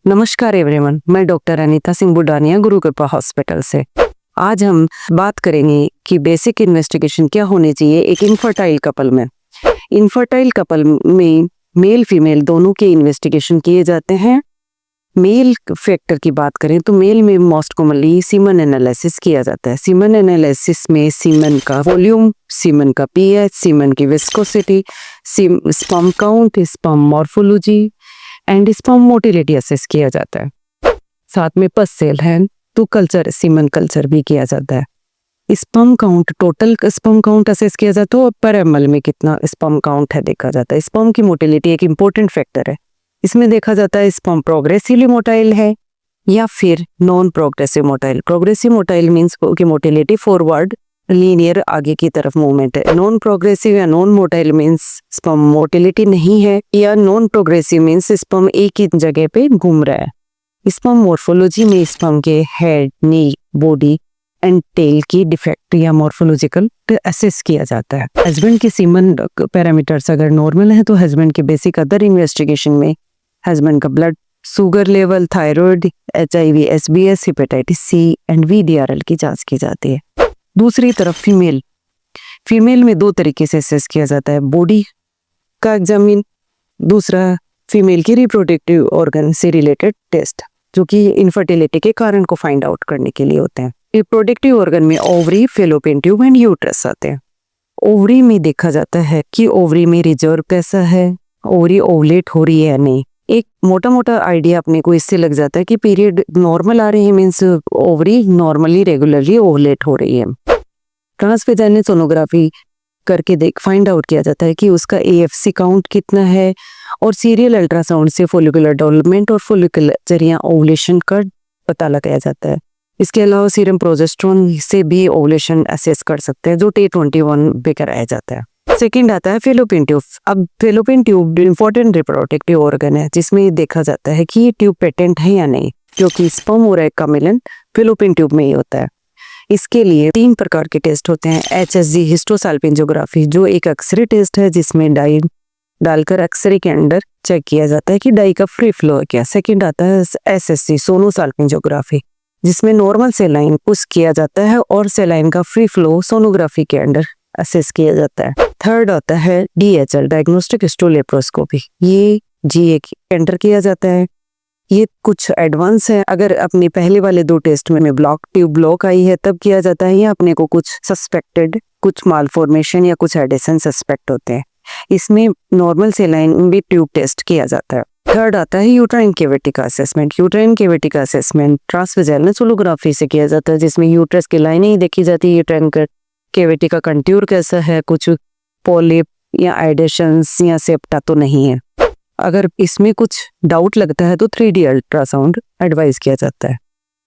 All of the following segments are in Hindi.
नमस्कार एवरीवन, मैं डॉक्टर अनीता सिंह बुडानिया गुरु कृपा हॉस्पिटल से। आज हम बात करेंगे कि बेसिक इन्वेस्टिगेशन क्या होनी चाहिए एक इनफर्टाइल कपल में। इनफर्टाइल कपल में मेल फीमेल दोनों के इन्वेस्टिगेशन किए जाते हैं। मेल फैक्टर की बात करें तो मेल में मोस्ट कॉमनली सीमन एनालिसिस किया जाता है। सीमन एनालिसिस में सीमन का वॉल्यूम, सीमन का पीएच, सीमन की viscosity, sperm count, sperm morphology and sperm motility assess किया जाता है। साथ में पस सेल है तो कल्चर, सीमन कल्चर भी किया जाता है। Sperm count, total sperm count assess किया जाता है और पर एमएल में कितना स्पर्म काउंट है देखा जाता है। स्पर्म की मोटिलिटी एक इंपॉर्टेंट फैक्टर है। इसमें देखा जाता है स्पर्म प्रोग्रेसिवली मोटाइल है या फिर non progressive motile. Progressive motile means की मोटिलिटी फॉरवर्ड लीनियर आगे की तरफ मूवमेंट है। नॉन प्रोग्रेसिव या non motile means sperm motility नहीं है, या नॉन प्रोग्रेसिव मीन्स स्पर्म एक ही जगह पे घूम रहा है। स्पर्म मॉर्फोलॉजी में स्पर्म के हेड, नी, बॉडी एंड टेल की डिफेक्ट या मॉर्फोलॉजिकल असेस किया जाता है। हस्बैंड के सीमन पैरामीटर्स अगर नॉर्मल है तो हस्बैंड के बेसिक अदर इन्वेस्टिगेशन में हस्बैंड का blood sugar level, thyroid, HIV, SBS, hepatitis C and VDRL की जांच की जाती है। दूसरी तरफ फीमेल में दो तरीके से असेस किया जाता है, बॉडी का एग्जामिन, दूसरा फीमेल की रिप्रोडक्टिव ऑर्गन से रिलेटेड टेस्ट जो कि इनफर्टिलिटी के कारण को फाइंड आउट करने के लिए होते हैं। रिप्रोडक्टिव ऑर्गन में ovary, fallopian tube and uterus आते हैं। ओवरी में देखा जाता है कि ओवरी में रिजर्व कैसा है, ओवरी ओवलेट हो रही है या नहीं। एक मोटा मोटा आइडिया अपने को इससे लग जाता है कि पीरियड नॉर्मल आ रही है मीन्स ओवरी नॉर्मली रेगुलरली ओवलेट हो रही है। ट्रांसवेजाइनल सोनोग्राफी करके फाइंड आउट किया जाता है कि उसका AFC काउंट कितना है और सीरियल अल्ट्रासाउंड से फोलिकुलर डेवलपमेंट और फोलिकुलर या ओवुलेशन का पता लगाया जाता है। इसके अलावा सीरम प्रोजेस्टेरोन से भी ओवुलेशन असेस कर सकते हैं जो Day 21 पे कराया जाता है। सेकंड आता है फेलोपियन ट्यूब। अब fallopian tube important reproductive organ है जिसमें देखा जाता है कि ये ट्यूब पेटेंट है या नहीं, क्योंकि स्पर्म और एग का मिलन फेलोपियन ट्यूब में ही होता है। इसके लिए 3 प्रकार के टेस्ट होते हैं। HSG हिस्टोसाल्पिंजोग्राफी जो एक एक्सरे टेस्ट है जिसमें डाई डालकर एक्सरे के अंदर चेक किया जाता है कि डाई का फ्री फ्लो है क्या। सेकंड आता है SSC सोनोसाल्पिंजोग्राफी जिसमें नॉर्मल सेलाइन पुश किया जाता है और सेलाइन का फ्री फ्लो सोनोग्राफी के अंदर असेस किया जाता है। थर्ड आता है DHL डायग्नोस्टिक हिस्टोलेप्रोस्कोपी, ये GA के अंदर किया जाता है। ये कुछ एडवांस है। अगर अपने पहले वाले 2 टेस्ट में ब्लॉक ट्यूब ब्लॉक आई है तब किया जाता है, या अपने को कुछ सस्पेक्टेड कुछ मालफॉर्मेशन या कुछ एडिशन सस्पेक्ट होते हैं, इसमें नॉर्मल सेलाइन में भी ट्यूब टेस्ट किया जाता है। थर्ड आता है यूट्राइन कैविटी का असेसमेंट। यूट्राइन कैविटी का असेसमेंट ट्रांसवेजाइनल सोनोग्राफी से किया जाता है जिसमें यूट्रस की लाइनें ही देखी जाती है, यूट्राइन कैविटी का कंट्यूर कैसा है, कुछ पॉलिप या एडिशंस या सेप्टा तो नहीं है। अगर इसमें कुछ डाउट लगता है तो 3D अल्ट्रासाउंड एडवाइस किया जाता है।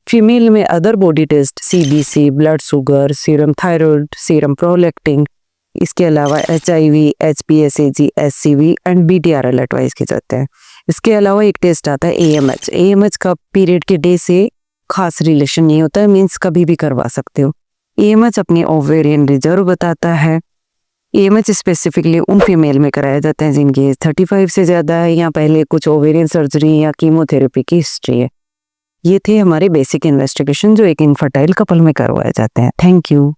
फीमेल में other body test CBC, blood sugar, serum thyroid, serum prolactin, इसके अलावा HIV, HPSAG, SCV and BDRL advice किए जाते हैं। इसके अलावा एक टेस्ट आता है AMH। AMH का पीरियड के डे से खास रिलेशन नहीं होता है, मीन्स कभी भी करवा सकते हो। AMH अपनी ओवेरियन रिजर्व बताता है। AMH स्पेसिफिकली उन फीमेल में कराया जाता है जिनकी एज 35 से ज़्यादा है या पहले कुछ ओवेरियन सर्जरी या कीमोथेरेपी की हिस्ट्री है। ये थे हमारे बेसिक इन्वेस्टिगेशन जो एक इनफर्टाइल कपल में करवाए जाते हैं। Thank you.